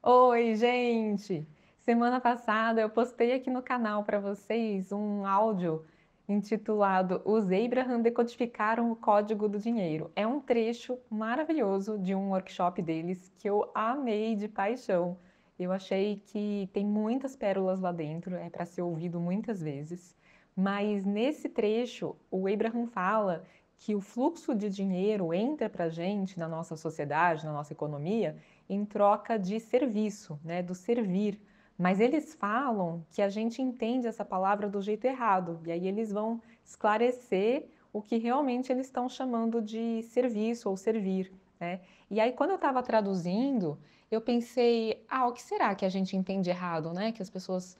Oi, gente! Semana passada eu postei aqui no canal para vocês um áudio intitulado Os Abraham decodificaram o código do dinheiro. É um trecho maravilhoso de um workshop deles que eu amei de paixão. Eu achei que tem muitas pérolas lá dentro, é para ser ouvido muitas vezes. Mas nesse trecho, o Abraham fala que o fluxo de dinheiro entra para a gente, na nossa sociedade, na nossa economia, em troca de serviço, né, do servir. Mas eles falam que a gente entende essa palavra do jeito errado, e aí eles vão esclarecer o que realmente eles estão chamando de serviço ou servir, né? E aí, quando eu estava traduzindo, eu pensei, o que será que a gente entende errado, né? Que as pessoas,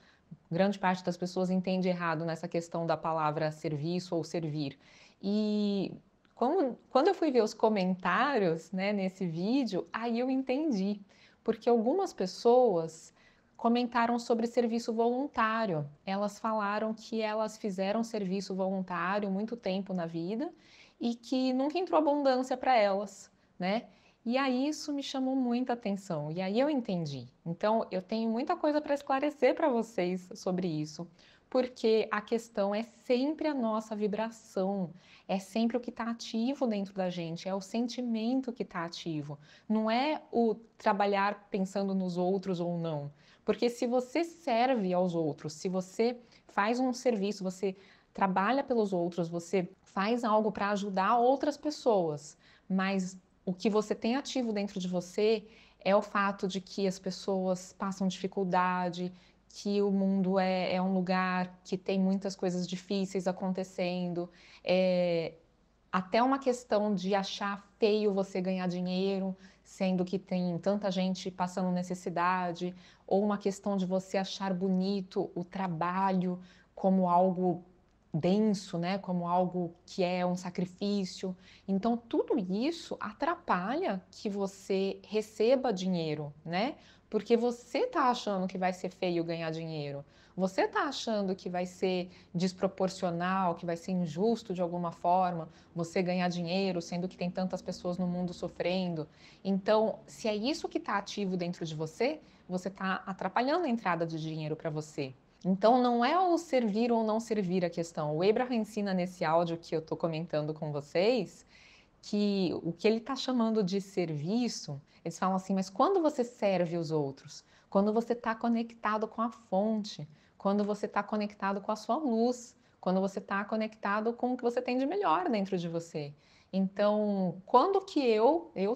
grande parte das pessoas entende errado nessa questão da palavra serviço ou servir. E quando eu fui ver os comentários, né, nesse vídeo, aí eu entendi, porque algumas pessoas comentaram sobre serviço voluntário. Elas falaram que elas fizeram serviço voluntário muito tempo na vida e que nunca entrou abundância para elas, né? E aí isso me chamou muita atenção e aí eu entendi. Então eu tenho muita coisa para esclarecer para vocês sobre isso, porque a questão é sempre a nossa vibração, é sempre o que está ativo dentro da gente, é o sentimento que está ativo, não é o trabalhar pensando nos outros ou não. Porque se você serve aos outros, se você faz um serviço, você trabalha pelos outros, você faz algo para ajudar outras pessoas, mas o que você tem ativo dentro de você é o fato de que as pessoas passam dificuldade, que o mundo é um lugar que tem muitas coisas difíceis acontecendo, é, até uma questão de achar feio você ganhar dinheiro, sendo que tem tanta gente passando necessidade, ou uma questão de você achar bonito o trabalho como algo denso, né? Como algo que é um sacrifício. Então, tudo isso atrapalha que você receba dinheiro, né? Porque você está achando que vai ser feio ganhar dinheiro. Você está achando que vai ser desproporcional, que vai ser injusto de alguma forma você ganhar dinheiro, sendo que tem tantas pessoas no mundo sofrendo. Então, se é isso que está ativo dentro de você, você está atrapalhando a entrada de dinheiro para você. Então, não é o servir ou não servir a questão. O Abraham ensina nesse áudio que eu estou comentando com vocês que o que ele está chamando de serviço, eles falam assim, mas quando você serve os outros? Quando você está conectado com a fonte, quando você está conectado com a sua luz, quando você está conectado com o que você tem de melhor dentro de você. Então, quando que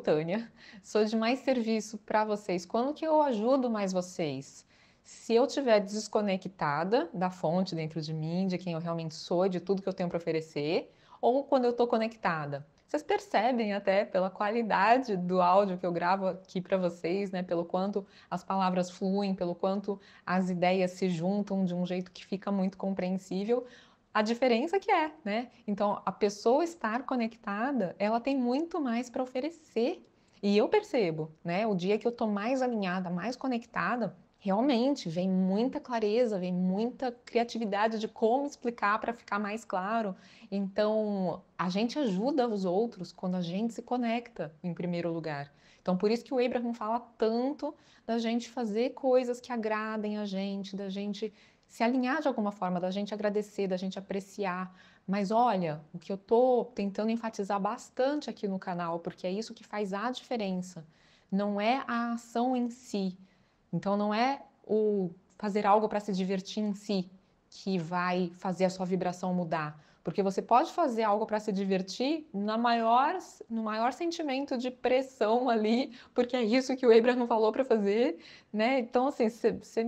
Tânia, sou de mais serviço para vocês? Quando que eu ajudo mais vocês? Se eu estiver desconectada da fonte dentro de mim, de quem eu realmente sou, de tudo que eu tenho para oferecer, ou quando eu estou conectada? Vocês percebem até pela qualidade do áudio que eu gravo aqui para vocês, né? Pelo quanto as palavras fluem, pelo quanto as ideias se juntam de um jeito que fica muito compreensível, a diferença que é, né? Então, a pessoa estar conectada, ela tem muito mais para oferecer. E eu percebo, né? O dia que eu estou mais alinhada, mais conectada, realmente vem muita clareza, vem muita criatividade de como explicar para ficar mais claro. Então, a gente ajuda os outros quando a gente se conecta, em primeiro lugar. Então, por isso que o Abraham fala tanto da gente fazer coisas que agradem a gente, da gente se alinhar de alguma forma, da gente agradecer, da gente apreciar. Mas olha, o que eu estou tentando enfatizar bastante aqui no canal, porque é isso que faz a diferença, não é a ação em si. Então, não é o fazer algo para se divertir em si que vai fazer a sua vibração mudar. Porque você pode fazer algo para se divertir no maior sentimento de pressão ali, porque é isso que o Abraham falou para fazer, né? Então, assim, você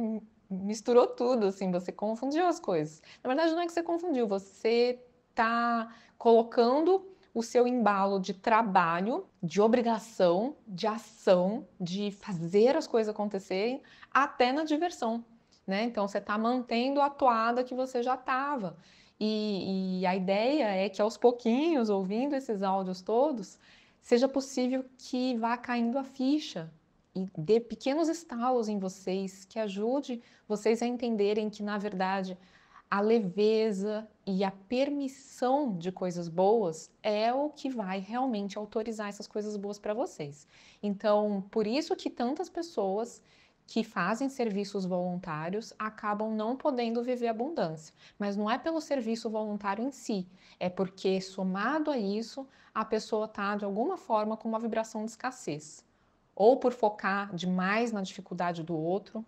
misturou tudo, assim, você confundiu as coisas. Na verdade, não é que você confundiu, você está colocando o seu embalo de trabalho, de obrigação, de ação, de fazer as coisas acontecerem, até na diversão, né? Então você está mantendo a toada que você já estava. E a ideia é que aos pouquinhos, ouvindo esses áudios todos, seja possível que vá caindo a ficha e dê pequenos estalos em vocês, que ajude vocês a entenderem que, na verdade, a leveza e a permissão de coisas boas é o que vai realmente autorizar essas coisas boas para vocês. Então, por isso que tantas pessoas que fazem serviços voluntários acabam não podendo viver abundância. Mas não é pelo serviço voluntário em si, é porque, somado a isso, a pessoa está, de alguma forma, com uma vibração de escassez. Ou por focar demais na dificuldade do outro,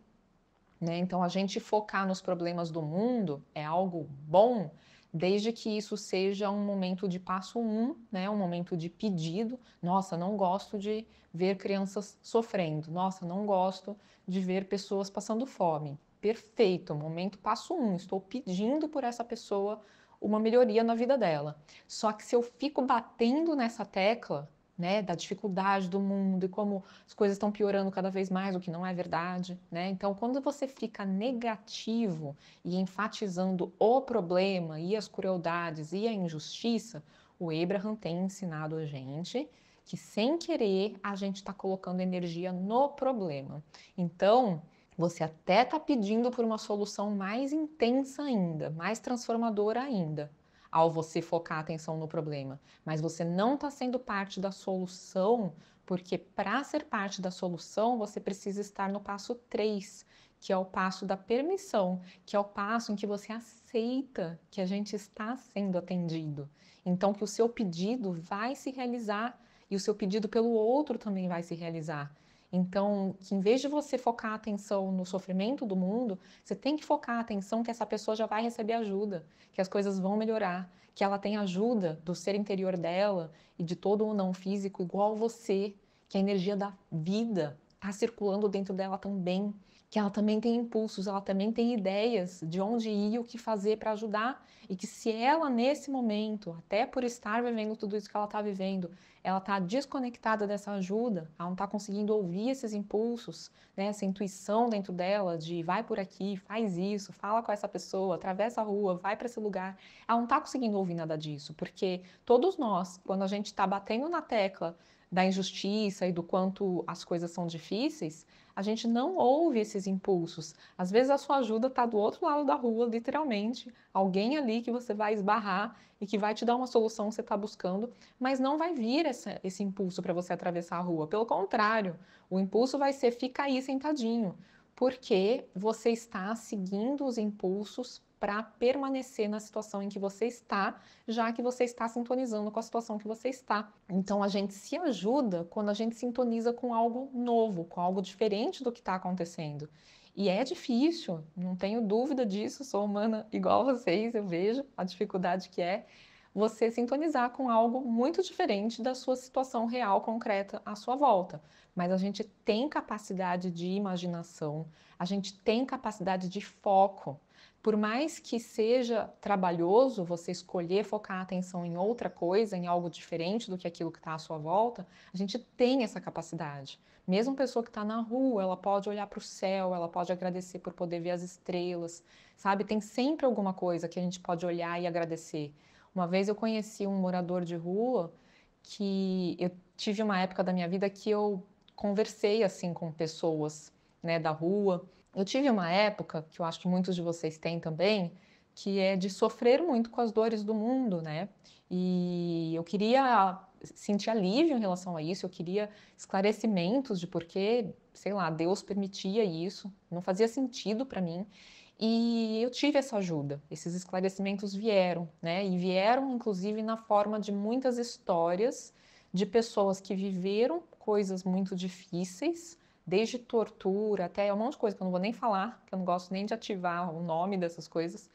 né? Então, a gente focar nos problemas do mundo é algo bom, desde que isso seja um momento de passo um, né? Um momento de pedido. Nossa, não gosto de ver crianças sofrendo. Nossa, não gosto de ver pessoas passando fome. Perfeito, momento passo um. Estou pedindo por essa pessoa uma melhoria na vida dela. Só que se eu fico batendo nessa tecla, né, da dificuldade do mundo e como as coisas estão piorando cada vez mais, o que não é verdade, né? Então, quando você fica negativo e enfatizando o problema e as crueldades e a injustiça, o Abraham tem ensinado a gente que, sem querer, a gente está colocando energia no problema. Então, você até está pedindo por uma solução mais intensa ainda, mais transformadora ainda, ao você focar a atenção no problema. Mas você não está sendo parte da solução, porque para ser parte da solução, você precisa estar no passo 3, que é o passo da permissão, que é o passo em que você aceita que a gente está sendo atendido. Então, que o seu pedido vai se realizar e o seu pedido pelo outro também vai se realizar. Então, que em vez de você focar a atenção no sofrimento do mundo, você tem que focar a atenção que essa pessoa já vai receber ajuda, que as coisas vão melhorar, que ela tem ajuda do ser interior dela e de todo o não físico igual você, que a energia da vida está circulando dentro dela também, que ela também tem impulsos, ela também tem ideias de onde ir e o que fazer para ajudar, e que se ela nesse momento, até por estar vivendo tudo isso que ela está vivendo, ela está desconectada dessa ajuda, ela não está conseguindo ouvir esses impulsos, né, essa intuição dentro dela de vai por aqui, faz isso, fala com essa pessoa, atravessa a rua, vai para esse lugar. Ela não está conseguindo ouvir nada disso, porque todos nós, quando a gente está batendo na tecla da injustiça e do quanto as coisas são difíceis, a gente não ouve esses impulsos. Às vezes a sua ajuda está do outro lado da rua, literalmente, alguém ali que você vai esbarrar e que vai te dar uma solução que você está buscando, mas não vai vir esse impulso para você atravessar a rua. Pelo contrário, o impulso vai ser fica aí sentadinho, porque você está seguindo os impulsos para permanecer na situação em que você está, já que você está sintonizando com a situação que você está. Então a gente se ajuda quando a gente sintoniza com algo novo, com algo diferente do que está acontecendo. E é difícil, não tenho dúvida disso, sou humana igual a vocês, eu vejo a dificuldade que é você sintonizar com algo muito diferente da sua situação real, concreta à sua volta. Mas a gente tem capacidade de imaginação, a gente tem capacidade de foco. Por mais que seja trabalhoso você escolher focar a atenção em outra coisa, em algo diferente do que aquilo que está à sua volta, a gente tem essa capacidade. Mesmo pessoa que está na rua, ela pode olhar para o céu, ela pode agradecer por poder ver as estrelas, sabe? Tem sempre alguma coisa que a gente pode olhar e agradecer. Uma vez eu conheci um morador de rua que eu tive uma época da minha vida que eu conversei assim com pessoas, né, da rua. Eu tive uma época, que eu acho que muitos de vocês têm também, que é de sofrer muito com as dores do mundo, né? E eu queria sentir alívio em relação a isso, eu queria esclarecimentos de por que, sei lá, Deus permitia isso, não fazia sentido para mim. E eu tive essa ajuda, esses esclarecimentos vieram, né? E vieram, inclusive, na forma de muitas histórias de pessoas que viveram coisas muito difíceis, desde tortura até um monte de coisa que eu não vou nem falar, que eu não gosto nem de ativar o nome dessas coisas.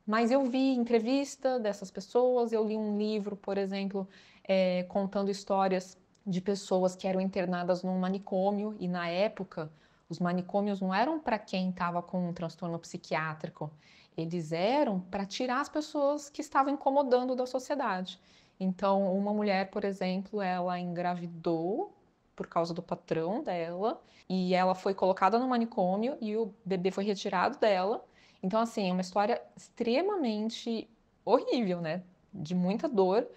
Mas eu vi entrevista dessas pessoas, eu li um livro, por exemplo, contando histórias de pessoas que eram internadas num manicômio e na época os manicômios não eram para quem estava com um transtorno psiquiátrico, eles eram para tirar as pessoas que estavam incomodando da sociedade. Então, uma mulher, por exemplo, ela engravidou por causa do patrão dela e ela foi colocada no manicômio e o bebê foi retirado dela. Então, assim, é uma história extremamente horrível, né? De muita dor.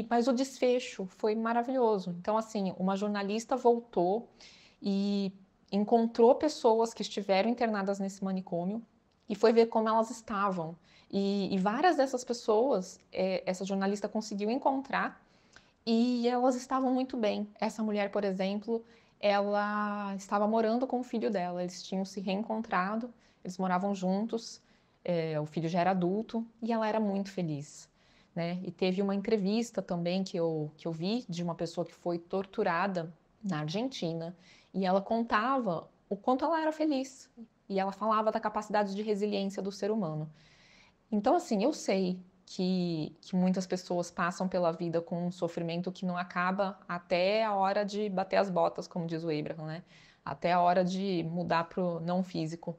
Mas o desfecho foi maravilhoso. Então, assim, uma jornalista voltou e encontrou pessoas que estiveram internadas nesse manicômio e foi ver como elas estavam. E várias dessas pessoas, essa jornalista conseguiu encontrar e elas estavam muito bem. Essa mulher, por exemplo, ela estava morando com o filho dela, eles tinham se reencontrado, eles moravam juntos, o filho já era adulto e ela era muito feliz, né? E teve uma entrevista também que eu vi de uma pessoa que foi torturada na Argentina e ela contava o quanto ela era feliz e ela falava da capacidade de resiliência do ser humano. Então, assim, eu sei que muitas pessoas passam pela vida com um sofrimento que não acaba até a hora de bater as botas, como diz o Abraham, né? Até a hora de mudar para o não físico.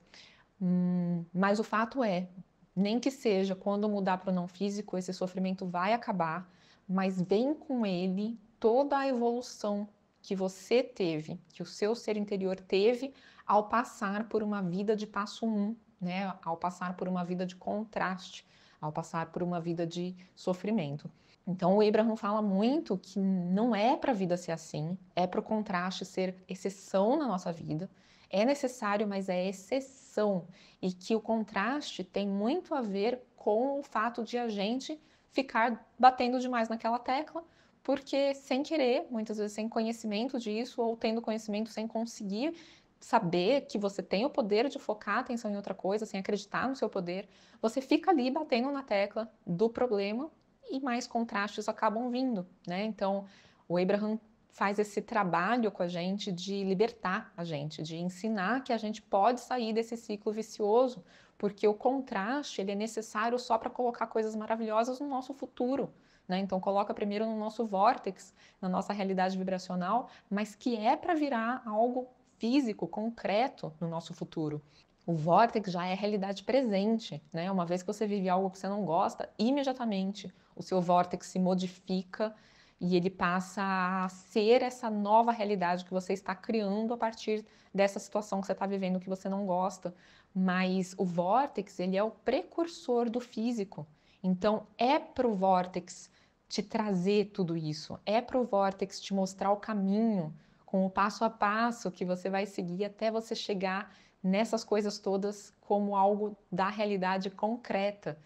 Mas o fato é, nem que seja quando mudar para o não físico, esse sofrimento vai acabar, mas vem com ele toda a evolução que você teve, que o seu ser interior teve ao passar por uma vida de passo um, né? Ao passar por uma vida de contraste, ao passar por uma vida de sofrimento. Então, o Abraham fala muito que não é para a vida ser assim, é para o contraste ser exceção na nossa vida. É necessário, mas é exceção. E que o contraste tem muito a ver com o fato de a gente ficar batendo demais naquela tecla, porque sem querer, muitas vezes sem conhecimento disso, ou tendo conhecimento sem conseguir saber que você tem o poder de focar a atenção em outra coisa, sem acreditar no seu poder, você fica ali batendo na tecla do problema e mais contrastes acabam vindo, né? Então, o Abraham faz esse trabalho com a gente de libertar a gente, de ensinar que a gente pode sair desse ciclo vicioso, porque o contraste ele é necessário só para colocar coisas maravilhosas no nosso futuro, né? Então, coloca primeiro no nosso vórtex, na nossa realidade vibracional, mas que é para virar algo físico, concreto no nosso futuro. O vórtex já é realidade presente, né? Uma vez que você vive algo que você não gosta, imediatamente o seu vórtex se modifica e ele passa a ser essa nova realidade que você está criando a partir dessa situação que você está vivendo que você não gosta. Mas o vórtex, ele é o precursor do físico. Então, é para o vórtex te trazer tudo isso, é para o vórtex te mostrar o caminho com o passo a passo que você vai seguir até você chegar nessas coisas todas como algo da realidade concreta.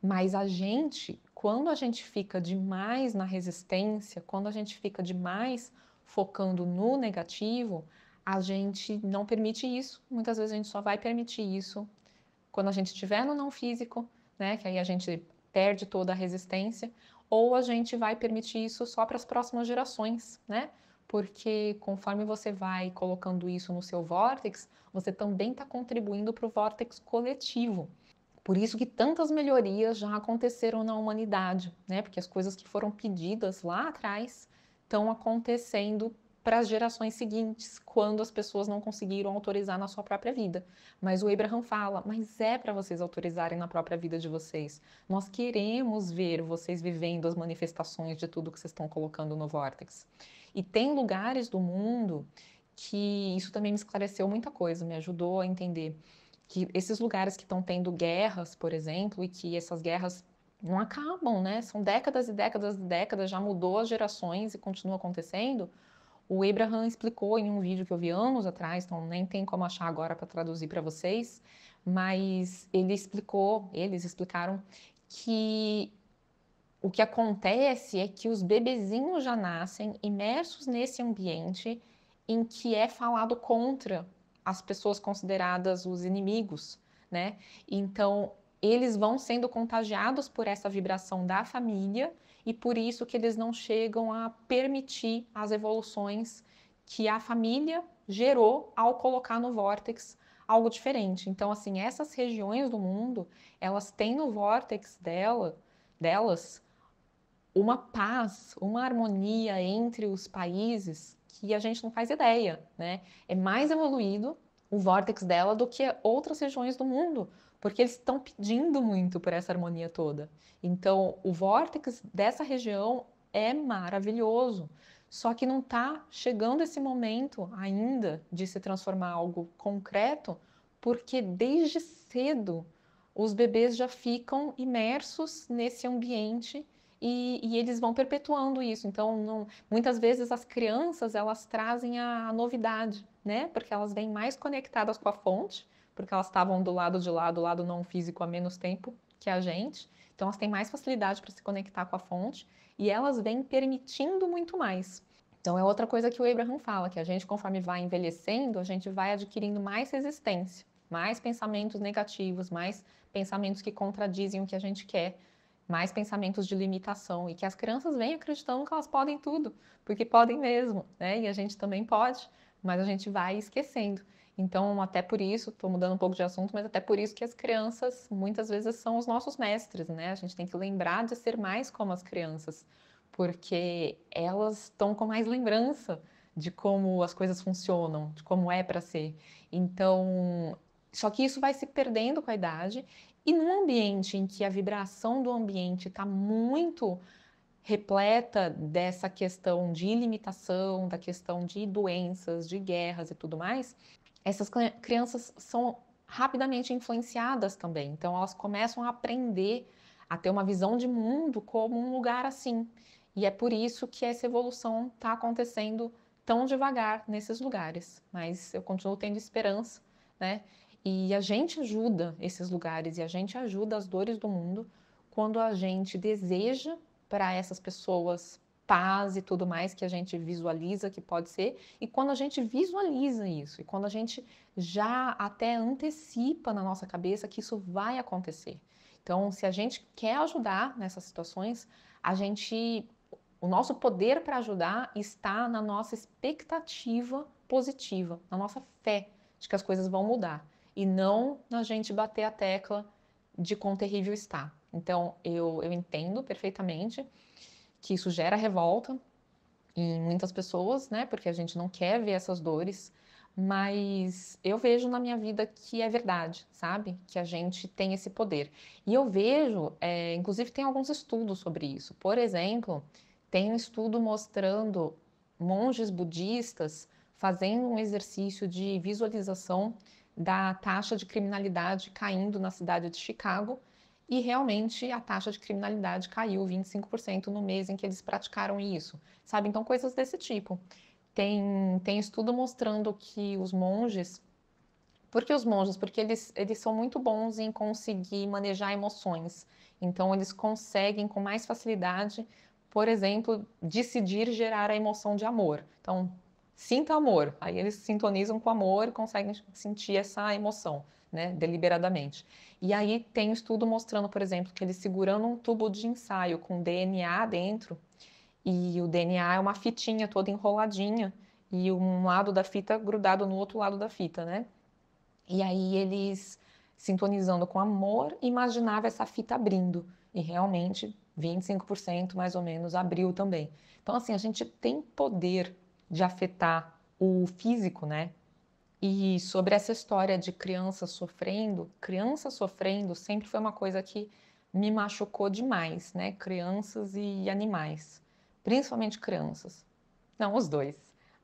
Mas a gente, quando a gente fica demais na resistência, quando a gente fica demais focando no negativo, a gente não permite isso. Muitas vezes a gente só vai permitir isso quando a gente estiver no não físico, né? Que aí a gente perde toda a resistência, ou a gente vai permitir isso só para as próximas gerações, né? Porque conforme você vai colocando isso no seu vórtex, você também está contribuindo para o vórtex coletivo. Por isso que tantas melhorias já aconteceram na humanidade, né? Porque as coisas que foram pedidas lá atrás estão acontecendo para as gerações seguintes, quando as pessoas não conseguiram autorizar na sua própria vida. Mas o Abraham fala, mas é para vocês autorizarem na própria vida de vocês. Nós queremos ver vocês vivendo as manifestações de tudo que vocês estão colocando no vórtex. E tem lugares do mundo que isso também me esclareceu muita coisa, me ajudou a entender que esses lugares que estão tendo guerras, por exemplo, e que essas guerras não acabam, né? São décadas e décadas e décadas, já mudou as gerações e continua acontecendo. O Abraham explicou em um vídeo que eu vi anos atrás, então nem tem como achar agora para traduzir para vocês, mas eles explicaram que o que acontece é que os bebezinhos já nascem imersos nesse ambiente em que é falado contra as pessoas consideradas os inimigos, né? Então, eles vão sendo contagiados por essa vibração da família e por isso que eles não chegam a permitir as evoluções que a família gerou ao colocar no vórtex algo diferente. Então, assim, essas regiões do mundo, elas têm no vórtex delas uma paz, uma harmonia entre os países que a gente não faz ideia, né? É mais evoluído o vórtex dela do que outras regiões do mundo, porque eles estão pedindo muito por essa harmonia toda. Então, o vórtex dessa região é maravilhoso, só que não está chegando esse momento ainda de se transformar em algo concreto, porque desde cedo os bebês já ficam imersos nesse ambiente e eles vão perpetuando isso. Então, muitas vezes as crianças elas trazem a novidade, né? Porque elas vêm mais conectadas com a fonte, porque elas estavam do lado de lá, do lado não físico há menos tempo que a gente. Então, elas têm mais facilidade para se conectar com a fonte e elas vêm permitindo muito mais. Então é outra coisa que o Abraham fala, que a gente, conforme vai envelhecendo, a gente vai adquirindo mais resistência, mais pensamentos negativos, mais pensamentos que contradizem o que a gente quer, mais pensamentos de limitação, e que as crianças vêm acreditando que elas podem tudo, porque podem mesmo, né? E a gente também pode, mas a gente vai esquecendo. Então, até por isso, estou mudando um pouco de assunto, mas até por isso que as crianças muitas vezes são os nossos mestres, né? A gente tem que lembrar de ser mais como as crianças, porque elas estão com mais lembrança de como as coisas funcionam, de como é para ser. Então, só que isso vai se perdendo com a idade, e num ambiente em que a vibração do ambiente está muito repleta dessa questão de limitação, da questão de doenças, de guerras e tudo mais, essas crianças são rapidamente influenciadas também. Então, elas começam a aprender a ter uma visão de mundo como um lugar assim. E é por isso que essa evolução está acontecendo tão devagar nesses lugares. Mas eu continuo tendo esperança, né? E a gente ajuda esses lugares e a gente ajuda as dores do mundo quando a gente deseja para essas pessoas paz e tudo mais que a gente visualiza que pode ser, e quando a gente visualiza isso, e quando a gente já até antecipa na nossa cabeça que isso vai acontecer. Então, se a gente quer ajudar nessas situações, o nosso poder para ajudar está na nossa expectativa positiva, na nossa fé de que as coisas vão mudar, e não na gente bater a tecla de quão terrível está. Então, eu entendo perfeitamente que isso gera revolta em muitas pessoas, né? Porque a gente não quer ver essas dores, mas eu vejo na minha vida que é verdade, sabe? Que a gente tem esse poder. E eu vejo, inclusive tem alguns estudos sobre isso. Por exemplo, tem um estudo mostrando monges budistas fazendo um exercício de visualização da taxa de criminalidade caindo na cidade de Chicago, e realmente a taxa de criminalidade caiu 25% no mês em que eles praticaram isso, sabe? Então, coisas desse tipo. Tem estudo mostrando que os monges. Por que os monges? Porque eles são muito bons em conseguir manejar emoções. Então, eles conseguem com mais facilidade, por exemplo, decidir gerar a emoção de amor. Então, sinta amor. Aí eles sintonizam com o amor e conseguem sentir essa emoção, né, deliberadamente. E aí tem um estudo mostrando, por exemplo, que eles segurando um tubo de ensaio com DNA dentro, e o DNA é uma fitinha toda enroladinha, e um lado da fita grudado no outro lado da fita, né? E aí eles, sintonizando com amor, imaginavam essa fita abrindo. E realmente, 25% mais ou menos abriu também. Então, assim, a gente tem poder de afetar o físico, né? E sobre essa história de criança sofrendo sempre foi uma coisa que me machucou demais, né? Crianças e animais, principalmente crianças. Não, os dois.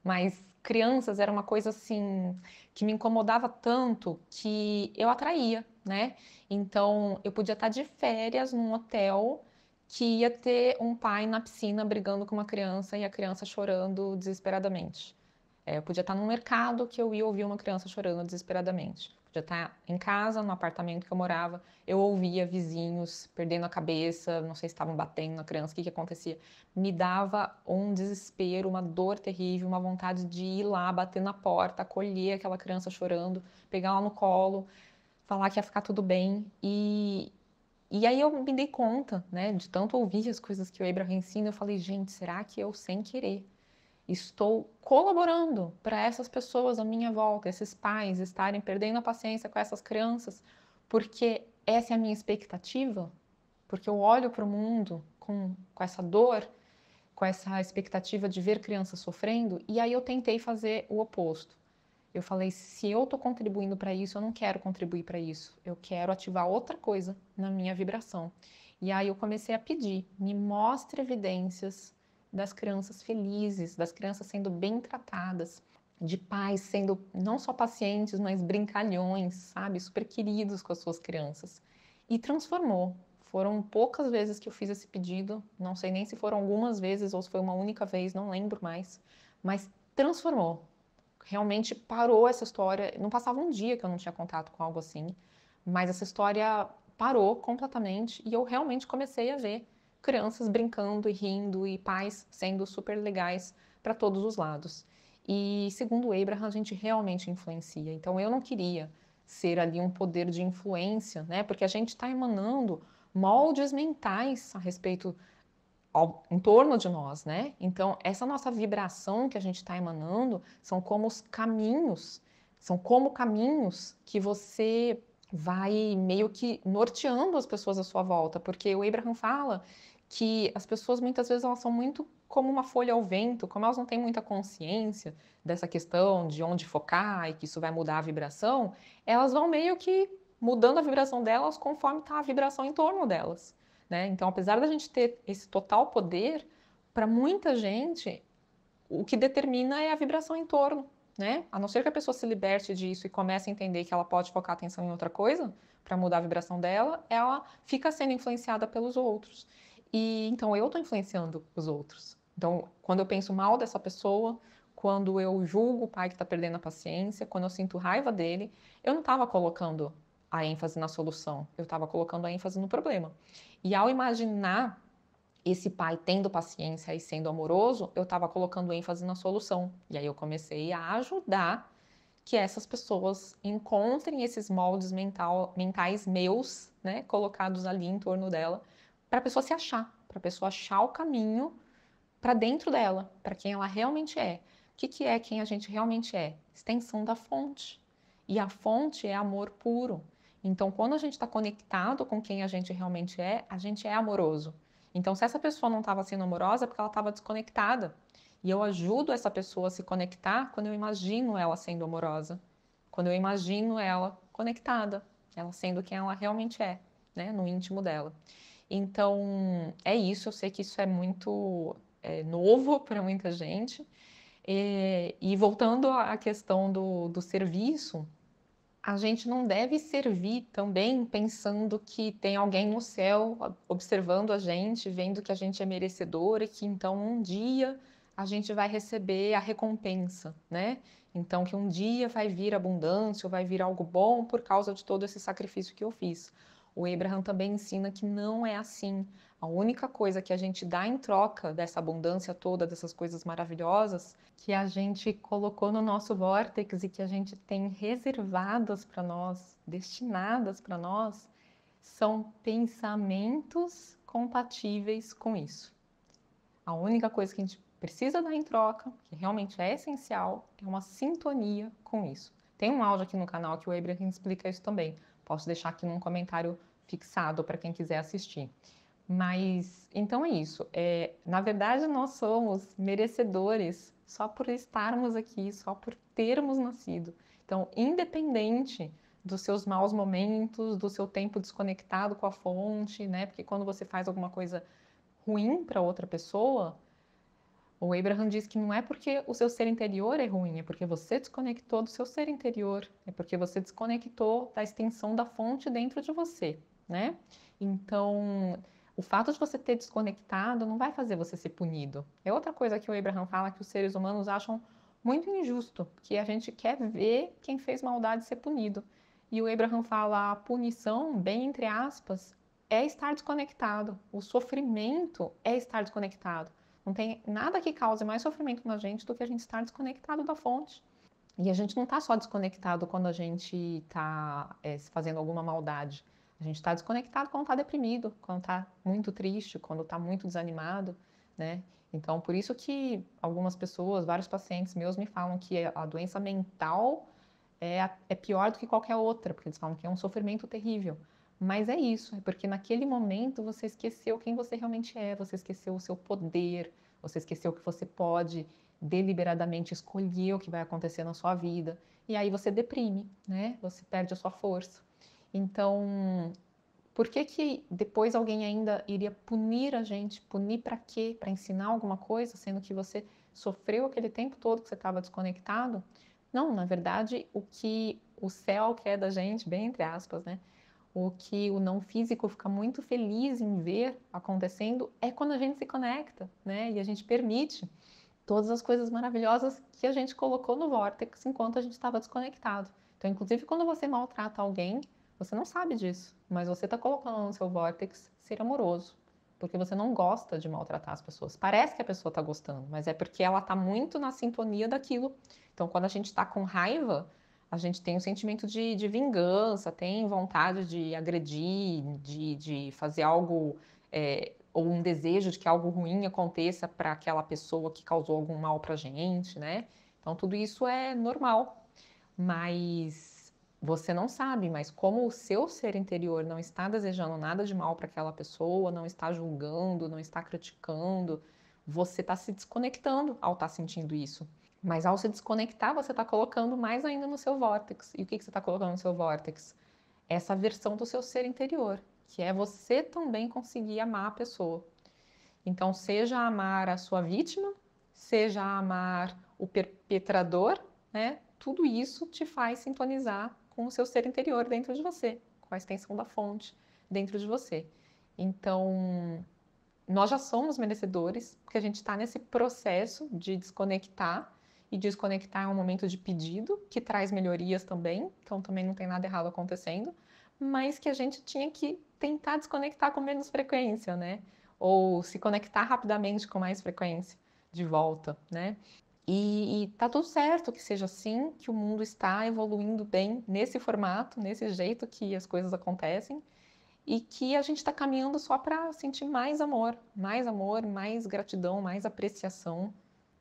Mas crianças era uma coisa assim que me incomodava tanto que eu atraía, né? Então eu podia estar de férias num hotel que ia ter um pai na piscina brigando com uma criança e a criança chorando desesperadamente. Eu podia estar num mercado que eu ia ouvir uma criança chorando desesperadamente. Podia estar em casa, no apartamento que eu morava, eu ouvia vizinhos perdendo a cabeça, não sei se estavam batendo na criança, o que que acontecia. Me dava um desespero, uma dor terrível, uma vontade de ir lá, bater na porta, acolher aquela criança chorando, pegar ela no colo, falar que ia ficar tudo bem. E aí eu me dei conta, né, de tanto ouvir as coisas que o Abraham ensina, eu falei, gente, será que eu, sem querer, estou colaborando para essas pessoas à minha volta, esses pais estarem perdendo a paciência com essas crianças, porque essa é a minha expectativa? Porque eu olho para o mundo com essa dor, com essa expectativa de ver crianças sofrendo, e aí eu tentei fazer o oposto. Eu falei, se eu estou contribuindo para isso, eu não quero contribuir para isso. Eu quero ativar outra coisa na minha vibração. E aí eu comecei a pedir, me mostre evidências das crianças felizes, das crianças sendo bem tratadas, de pais sendo não só pacientes, mas brincalhões, sabe? Super queridos com as suas crianças. E transformou. Foram poucas vezes que eu fiz esse pedido, não sei nem se foram algumas vezes ou se foi uma única vez, não lembro mais, mas transformou. Realmente parou essa história. Não passava um dia que eu não tinha contato com algo assim, mas essa história parou completamente e eu realmente comecei a ver crianças brincando e rindo e pais sendo super legais para todos os lados. E segundo o Abraham, a gente realmente influencia. Então eu não queria ser ali um poder de influência, né? Porque a gente está emanando moldes mentais a respeito em torno de nós, né? Então, essa nossa vibração que a gente está emanando são como caminhos que você vai meio que norteando as pessoas à sua volta, porque o Abraham fala que as pessoas muitas vezes elas são muito como uma folha ao vento, como elas não têm muita consciência dessa questão de onde focar e que isso vai mudar a vibração, elas vão meio que mudando a vibração delas conforme está a vibração em torno delas. Né? Então, apesar da gente ter esse total poder, para muita gente, o que determina é a vibração em torno. Né? A não ser que a pessoa se liberte disso e comece a entender que ela pode focar a atenção em outra coisa para mudar a vibração dela, ela fica sendo influenciada pelos outros. E então eu estou influenciando os outros. Então, quando eu penso mal dessa pessoa, quando eu julgo o pai que está perdendo a paciência, quando eu sinto raiva dele, eu não estava colocando a ênfase na solução, eu estava colocando a ênfase no problema. E ao imaginar esse pai tendo paciência e sendo amoroso, eu estava colocando ênfase na solução. E aí eu comecei a ajudar que essas pessoas encontrem esses moldes mentais meus, né, colocados ali em torno dela, para a pessoa se achar, para a pessoa achar o caminho para dentro dela, para quem ela realmente é. O que é quem a gente realmente é? Extensão da fonte. E a fonte é amor puro. Então, quando a gente está conectado com quem a gente realmente é, a gente é amoroso. Então, se essa pessoa não estava sendo amorosa, é porque ela estava desconectada. E eu ajudo essa pessoa a se conectar quando eu imagino ela sendo amorosa, quando eu imagino ela conectada, ela sendo quem ela realmente é, né, no íntimo dela. Então, é isso. Eu sei que isso é muito novo para muita gente. E voltando à questão do serviço, a gente não deve servir também pensando que tem alguém no céu observando a gente, vendo que a gente é merecedor e que então um dia a gente vai receber a recompensa, né? Então que um dia vai vir abundância ou vai vir algo bom por causa de todo esse sacrifício que eu fiz. O Abraham também ensina que não é assim. A única coisa que a gente dá em troca dessa abundância toda, dessas coisas maravilhosas, que a gente colocou no nosso vórtex e que a gente tem reservadas para nós, destinadas para nós, são pensamentos compatíveis com isso. A única coisa que a gente precisa dar em troca, que realmente é essencial, é uma sintonia com isso. Tem um áudio aqui no canal que o Abraham explica isso também. Posso deixar aqui num comentário fixado para quem quiser assistir. Mas então é isso. Na verdade, nós somos merecedores só por estarmos aqui, só por termos nascido. Então, independente dos seus maus momentos, do seu tempo desconectado com a fonte, né? Porque quando você faz alguma coisa ruim para outra pessoa, o Abraham diz que não é porque o seu ser interior é ruim, é porque você desconectou do seu ser interior, é porque você desconectou da extensão da fonte dentro de você, né? Então, o fato de você ter desconectado não vai fazer você ser punido. É outra coisa que o Abraham fala que os seres humanos acham muito injusto, que a gente quer ver quem fez maldade ser punido. E o Abraham fala a punição, bem entre aspas, é estar desconectado. O sofrimento é estar desconectado. Não tem nada que cause mais sofrimento na gente do que a gente estar desconectado da fonte. E a gente não está só desconectado quando a gente está fazendo alguma maldade. A gente está desconectado quando está deprimido, quando está muito triste, quando está muito desanimado, né? Então, por isso que algumas pessoas, vários pacientes meus me falam que a doença mental é pior do que qualquer outra, porque eles falam que é um sofrimento terrível. Mas é isso, é porque naquele momento você esqueceu quem você realmente é, você esqueceu o seu poder, você esqueceu que você pode deliberadamente escolher o que vai acontecer na sua vida. E aí você deprime, né? Você perde a sua força. Então, por que que depois alguém ainda iria punir a gente? Punir para quê? Para ensinar alguma coisa, sendo que você sofreu aquele tempo todo que você estava desconectado? Não, na verdade, o que o céu quer da gente, bem entre aspas, né? O que o não físico fica muito feliz em ver acontecendo é quando a gente se conecta, né? E a gente permite todas as coisas maravilhosas que a gente colocou no vórtex enquanto a gente estava desconectado. Então, inclusive, quando você maltrata alguém, você não sabe disso, mas você está colocando no seu vórtex ser amoroso, porque você não gosta de maltratar as pessoas. Parece que a pessoa está gostando, mas é porque ela está muito na sintonia daquilo. Então, quando a gente está com raiva, a gente tem um sentimento de vingança, tem vontade de agredir, de fazer algo, ou um desejo de que algo ruim aconteça para aquela pessoa que causou algum mal para a gente, né? Então, tudo isso é normal, mas você não sabe, mas como o seu ser interior não está desejando nada de mal para aquela pessoa, não está julgando, não está criticando, você está se desconectando ao estar sentindo isso. Mas ao se desconectar, você está colocando mais ainda no seu vórtex. E o que você está colocando no seu vórtex? Essa versão do seu ser interior, que é você também conseguir amar a pessoa. Então, seja amar a sua vítima, seja amar o perpetrador, né? Tudo isso te faz sintonizar com o seu ser interior dentro de você, com a extensão da fonte dentro de você. Então, nós já somos merecedores, porque a gente está nesse processo de desconectar, e desconectar é um momento de pedido, que traz melhorias também, então também não tem nada errado acontecendo, mas que a gente tinha que tentar desconectar com menos frequência, né? Ou se conectar rapidamente com mais frequência de volta, né? E tá tudo certo que seja assim, que o mundo está evoluindo bem nesse formato, nesse jeito que as coisas acontecem, e que a gente está caminhando só para sentir mais amor, mais gratidão, mais apreciação.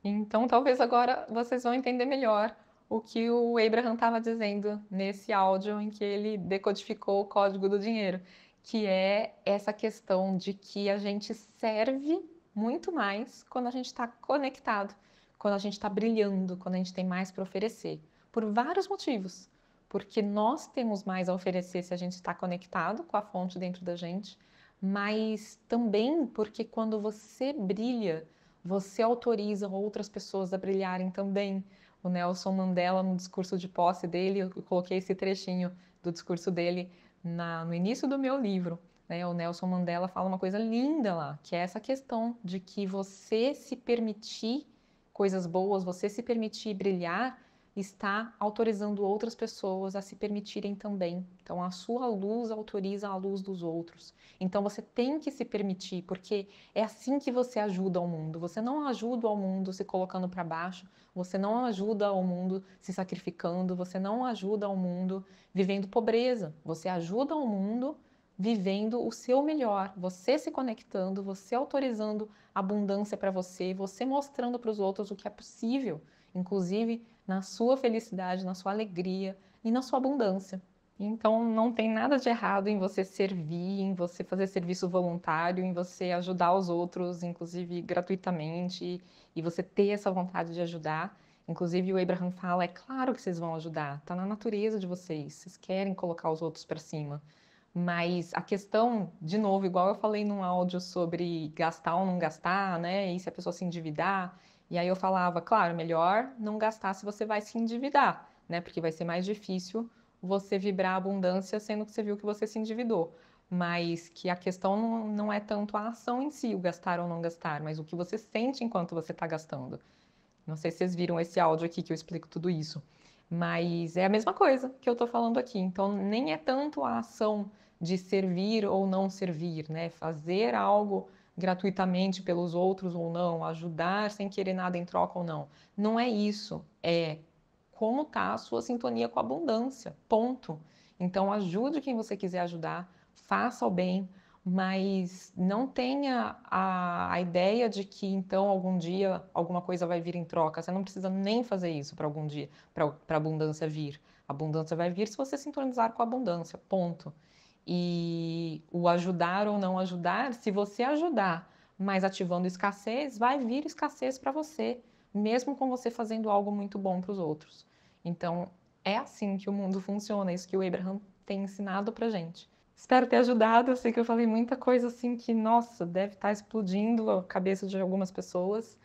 Então, talvez agora vocês vão entender melhor o que o Abraham estava dizendo nesse áudio em que ele decodificou o código do dinheiro, que é essa questão de que a gente serve muito mais quando a gente está conectado, quando a gente está brilhando, quando a gente tem mais para oferecer, por vários motivos. Porque nós temos mais a oferecer se a gente está conectado com a fonte dentro da gente, mas também porque quando você brilha, você autoriza outras pessoas a brilharem também. O Nelson Mandela, no discurso de posse dele, eu coloquei esse trechinho do discurso dele no início do meu livro. Né? O Nelson Mandela fala uma coisa linda lá, que é essa questão de que você se permitir coisas boas, você se permitir brilhar, está autorizando outras pessoas a se permitirem também. Então, a sua luz autoriza a luz dos outros. Então, você tem que se permitir, porque é assim que você ajuda ao mundo. Você não ajuda ao mundo se colocando para baixo, você não ajuda ao mundo se sacrificando, você não ajuda ao mundo vivendo pobreza. Você ajuda ao mundo vivendo o seu melhor, você se conectando, você autorizando abundância para você, você mostrando para os outros o que é possível, inclusive na sua felicidade, na sua alegria e na sua abundância. Então, não tem nada de errado em você servir, em você fazer serviço voluntário, em você ajudar os outros, inclusive gratuitamente, e você ter essa vontade de ajudar. Inclusive, o Abraham fala: é claro que vocês vão ajudar, está na natureza de vocês, vocês querem colocar os outros para cima. Mas a questão, de novo, igual eu falei num áudio sobre gastar ou não gastar, né? E se a pessoa se endividar. E aí eu falava, claro, melhor não gastar se você vai se endividar, né? Porque vai ser mais difícil você vibrar a abundância sendo que você viu que você se endividou. Mas que a questão não é tanto a ação em si, o gastar ou não gastar, mas o que você sente enquanto você está gastando. Não sei se vocês viram esse áudio aqui que eu explico tudo isso. Mas é a mesma coisa que eu estou falando aqui. Então, nem é tanto a ação de servir ou não servir, né? Fazer algo gratuitamente pelos outros ou não, ajudar sem querer nada em troca ou não. Não é isso. É como está a sua sintonia com a abundância. Ponto. Então, ajude quem você quiser ajudar, faça o bem, mas não tenha a ideia de que então algum dia alguma coisa vai vir em troca. Você não precisa nem fazer isso para algum dia, para a abundância vir. A abundância vai vir se você sintonizar com a abundância. Ponto. E o ajudar ou não ajudar, se você ajudar, mas ativando escassez, vai vir escassez para você, mesmo com você fazendo algo muito bom para os outros. Então, é assim que o mundo funciona, isso que o Abraham tem ensinado para gente. Espero ter ajudado. Eu sei que eu falei muita coisa assim que, nossa, deve estar explodindo a cabeça de algumas pessoas,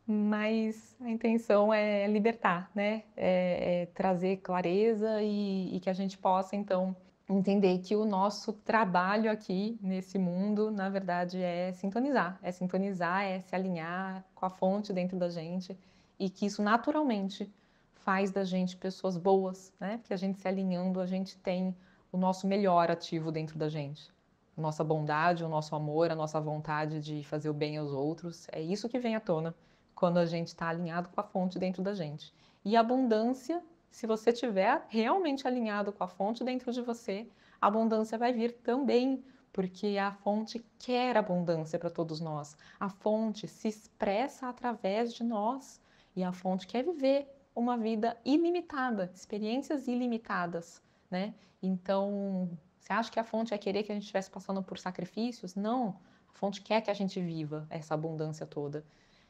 mas a intenção é libertar, né? É trazer clareza e que a gente possa, então, entender que o nosso trabalho aqui nesse mundo, na verdade, é sintonizar, é se alinhar com a fonte dentro da gente e que isso naturalmente faz da gente pessoas boas, né? Que a gente se alinhando, a gente tem o nosso melhor ativo dentro da gente. nossa bondade, o nosso amor, a nossa vontade de fazer o bem aos outros. É isso que vem à tona quando a gente está alinhado com a fonte dentro da gente. E a abundância, se você estiver realmente alinhado com a fonte dentro de você, a abundância vai vir também, porque a fonte quer abundância para todos nós. A fonte se expressa através de nós e a fonte quer viver uma vida ilimitada, experiências ilimitadas, né? Então, você acha que a fonte ia querer que a gente estivesse passando por sacrifícios? Não, a fonte quer que a gente viva essa abundância toda.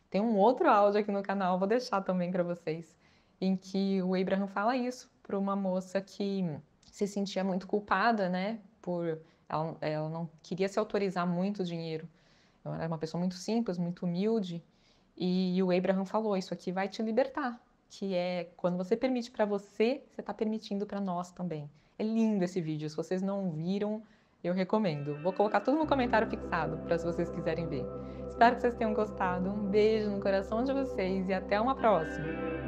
Tem um outro áudio aqui no canal, vou deixar também para vocês, em que o Abraham fala isso para uma moça que se sentia muito culpada, né? Ela não queria se autorizar muito dinheiro. Ela era uma pessoa muito simples, muito humilde. E o Abraham falou: Isso aqui vai te libertar. Que é quando você permite para você, você está permitindo para nós também. É lindo esse vídeo. Se vocês não viram, eu recomendo. Vou colocar tudo no comentário fixado para se vocês quiserem ver. Espero que vocês tenham gostado. Um beijo no coração de vocês e até uma próxima!